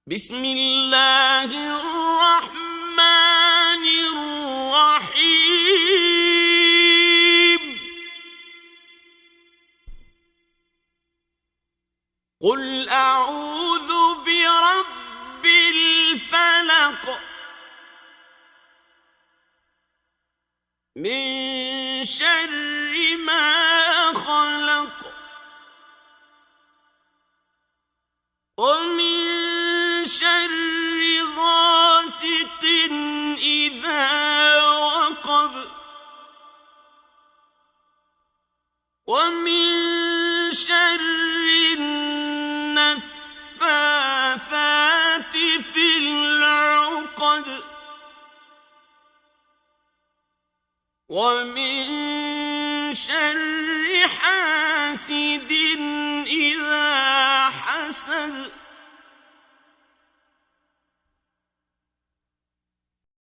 بسم الله الرحمن الرحيم. قل أعوذ برب الفلق من شر ما خلق ومن شر غاسق إذا وقب ومن شر النفاثات في العقد ومن شر حاسد إذا حسد